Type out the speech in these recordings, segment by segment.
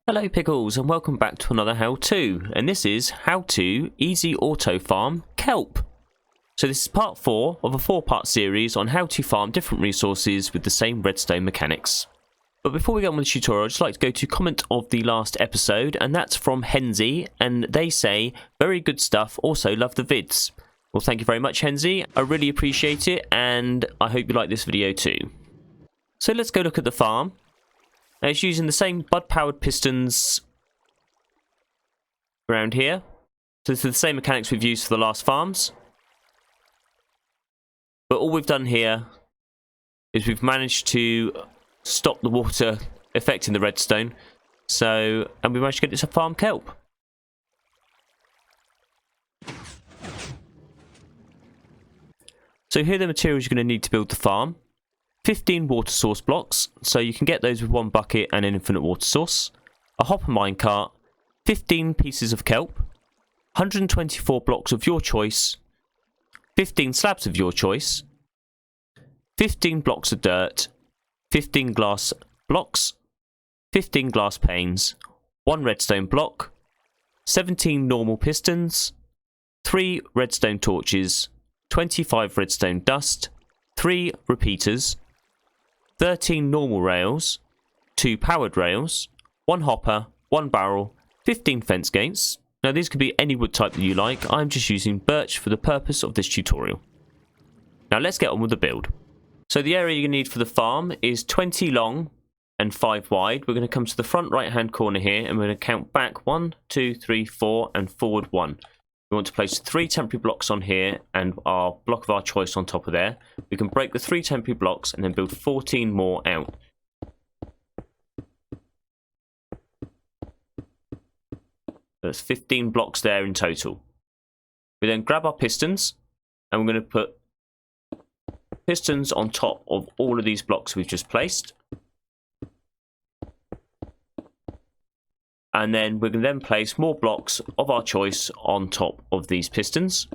Hello Pickles and welcome back to another how-to, and this is how to easy auto farm kelp. So this is part 4 of a 4-part series on how to farm different resources with the same redstone mechanics. But before we get on with the tutorial, I'd just like to go to comment of the last episode, and that's from Henzy, and they say, very good stuff, also love the vids. Well, thank you very much Henzy, I really appreciate it, and I hope you like this video too. So let's go look at the farm. Now it's using the same bud-powered pistons around here. So it's the same mechanics we've used for the last farms. But all we've done here is we've managed to stop the water affecting the redstone. And we managed to get it to farm kelp. So here are the materials you're going to need to build the farm. 15 water source blocks, so you can get those with one bucket and an infinite water source. A hopper minecart, 15 pieces of kelp, 124 blocks of your choice, 15 slabs of your choice, 15 blocks of dirt, 15 glass blocks, 15 glass panes, 1 redstone block, 17 normal pistons, 3 redstone torches, 25 redstone dust, 3 repeaters, 13 normal rails, 2 powered rails, 1 hopper, 1 barrel, 15 fence gates. Now these could be any wood type that you like, I'm just using birch for the purpose of this tutorial. Now let's get on with the build. So the area you're going to need for the farm is 20 long and 5 wide. We're going to come to the front right hand corner here and we're going to count back 1, 2, 3, 4 and forward 1. We want to place 3 temporary blocks on here and our block of our choice on top of there. We can break the 3 temporary blocks and then build 14 more out. There's 15 blocks there in total. We then grab our pistons and we're going to put pistons on top of all of these blocks we've just placed. And then we're going to then place more blocks of our choice on top of these pistons.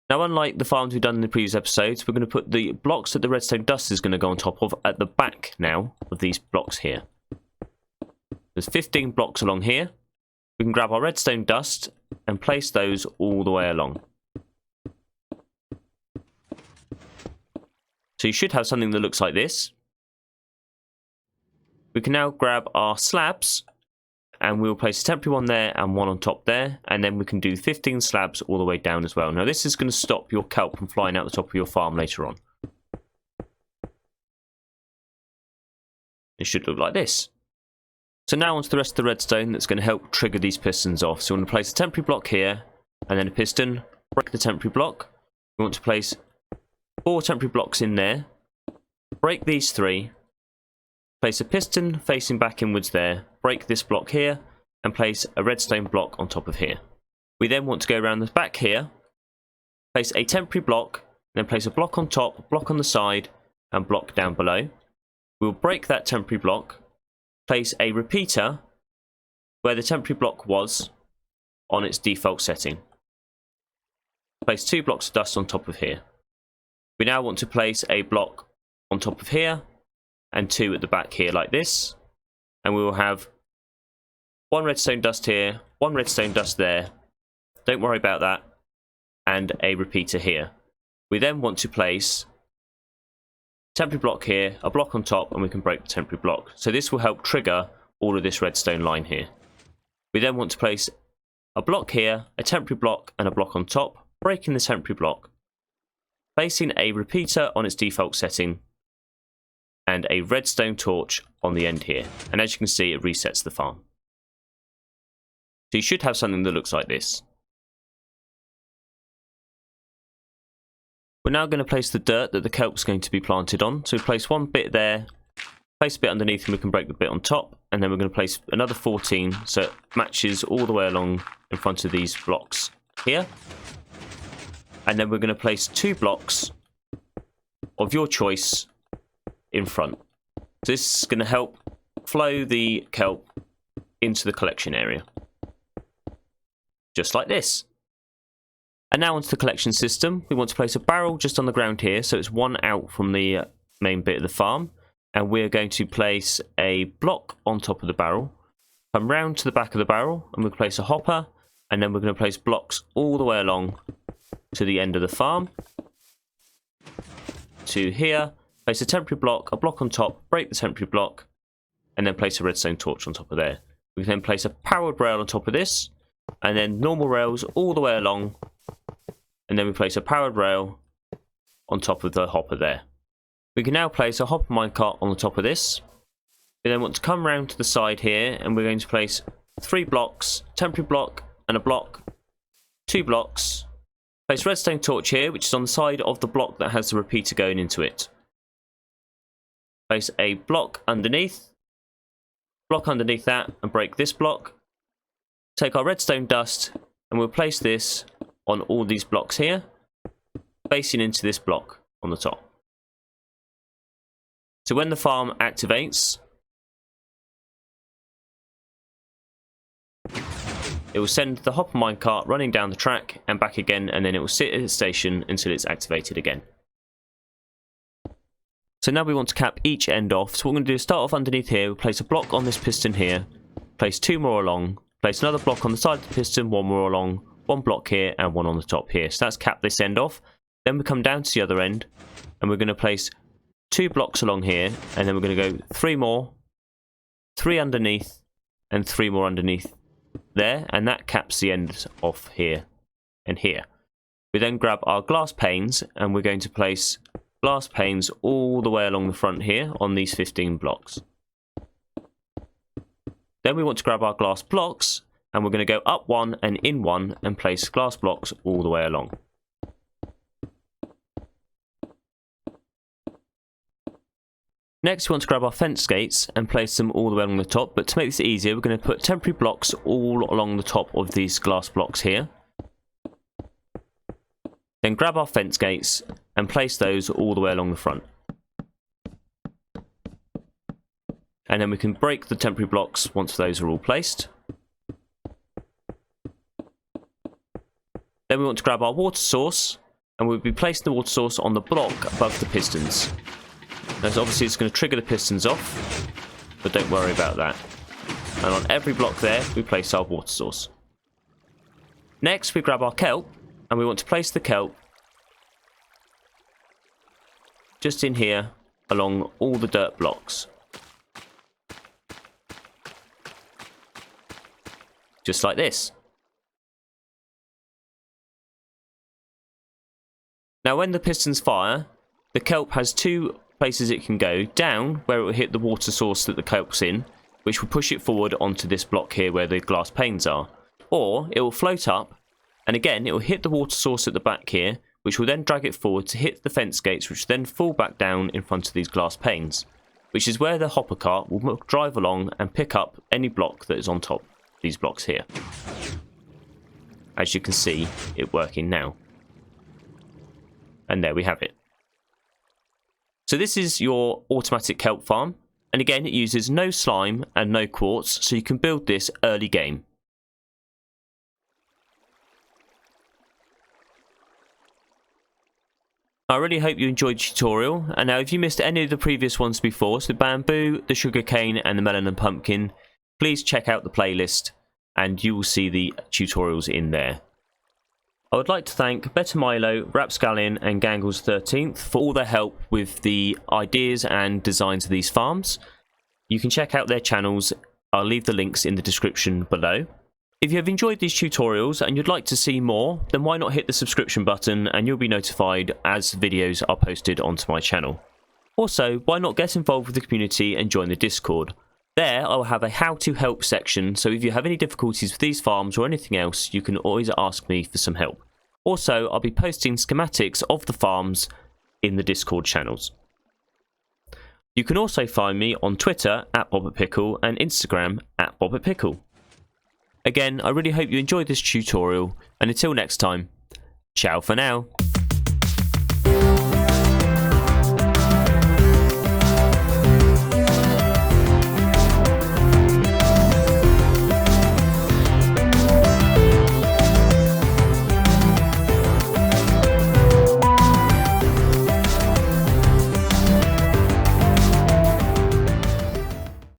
Now, unlike the farms we've done in the previous episodes, we're going to put the blocks that the redstone dust is going to go on top of at the back now of these blocks here. There's 15 blocks along here. We can grab our redstone dust and place those all the way along. So you should have something that looks like this. We can now grab our slabs and we'll place a temporary one there and one on top there, and then we can do 15 slabs all the way down as well. Now this is going to stop your kelp from flying out the top of your farm later on. It should look like this. So now onto the rest of the redstone that's going to help trigger these pistons off. So we want to place a temporary block here and then a piston, break the temporary block. We want to place 4 temporary blocks in there, break these 3, place a piston facing back inwards there, break this block here, and place a redstone block on top of here. We then want to go around the back here, place a temporary block, then place a block on top, block on the side, and block down below. We'll break that temporary block, place a repeater where the temporary block was on its default setting. Place 2 blocks of dust on top of here. We now want to place a block on top of here, and 2 at the back here like this, and we will have 1 redstone dust here, 1 redstone dust there, don't worry about that, and a repeater here. We then want to place a temporary block here, a block on top, and we can break the temporary block. So this will help trigger all of this redstone line here. We then want to place a block here, a temporary block, and a block on top, breaking the temporary block, placing a repeater on its default setting, and a redstone torch on the end here. And as you can see, it resets the farm. So you should have something that looks like this. We're now going to place the dirt that the kelp's going to be planted on. So we place 1 bit there, place a bit underneath, and we can break the bit on top. And then we're going to place another 14 so it matches all the way along in front of these blocks here. And then we're going to place 2 blocks of your choice in front. So this is going to help flow the kelp into the collection area. Just like this. And now onto the collection system. We want to place a barrel just on the ground here, so it's 1 out from the main bit of the farm. and we're going to place a block on top of the barrel, come round to the back of the barrel, and we'll place a hopper, and then we're going to place blocks all the way along to the end of the farm, to here, place a temporary block, a block on top, break the temporary block, and then place a redstone torch on top of there. We can then place a powered rail on top of this, and then normal rails all the way along, and then we place a powered rail on top of the hopper there. We can now place a hopper minecart on the top of this. We then want to come round to the side here, and we're going to place 3 blocks, temporary block and a block, 2 blocks, place redstone torch here, which is on the side of the block that has the repeater going into it. Place a block underneath that, and break this block. Take our redstone dust, and we'll place this on all these blocks here, facing into this block on the top. So when the farm activates, it will send the hopper minecart running down the track and back again, and then it will sit at its station until it's activated again. So now we want to cap each end off. So what we're going to do is start off underneath here, we'll place a block on this piston here, place 2 more along, place another block on the side of the piston, 1 more along, 1 block here and 1 on the top here. So that's capped this end off. Then we come down to the other end, and we're going to place 2 blocks along here, and then we're going to go 3 more, 3 underneath, and 3 more underneath there, and that caps the ends off here and here. We then grab our glass panes, and we're going to place glass panes all the way along the front here on these 15 blocks. Then we want to grab our glass blocks, and we're going to go up 1 and in 1 and place glass blocks all the way along. Next, we want to grab our fence gates and place them all the way along the top, but to make this easier, we're going to put temporary blocks all along the top of these glass blocks here. Then grab our fence gates and place those all the way along the front. And then we can break the temporary blocks once those are all placed. Then we want to grab our water source, and we'll be placing the water source on the block above the pistons. Now, obviously it's going to trigger the pistons off, but don't worry about that. And on every block there, we place our water source. Next, we grab our kelp, and we want to place the kelp just in here along all the dirt blocks. Just like this. Now when the pistons fire, the kelp has 2 places it can go: down, where it will hit the water source that the kelp's in, which will push it forward onto this block here where the glass panes are, or it will float up, and again it will hit the water source at the back here, which will then drag it forward to hit the fence gates, which then fall back down in front of these glass panes, which is where the hopper cart will drive along and pick up any block that is on top of these blocks here. As you can see it working now. And there we have it. So this is your automatic kelp farm, and again it uses no slime and no quartz, so you can build this early game. I really hope you enjoyed the tutorial, and now if you missed any of the previous ones before, so the bamboo, the sugarcane and the melon and pumpkin, please check out the playlist and you will see the tutorials in there. I would like to thank Better Milo, Rapscallion and Gangles XIII for all their help with the ideas and designs of these farms. You can check out their channels, I'll leave the links in the description below. If you have enjoyed these tutorials and you'd like to see more, then why not hit the subscription button and you'll be notified as videos are posted onto my channel. Also, why not get involved with the community and join the Discord? There I will have a how to help section, so if you have any difficulties with these farms or anything else, you can always ask me for some help. Also, I'll be posting schematics of the farms in the Discord channels. You can also find me on Twitter at BobertPickle and Instagram at BobertPickle. Again, I really hope you enjoyed this tutorial, and until next time, ciao for now.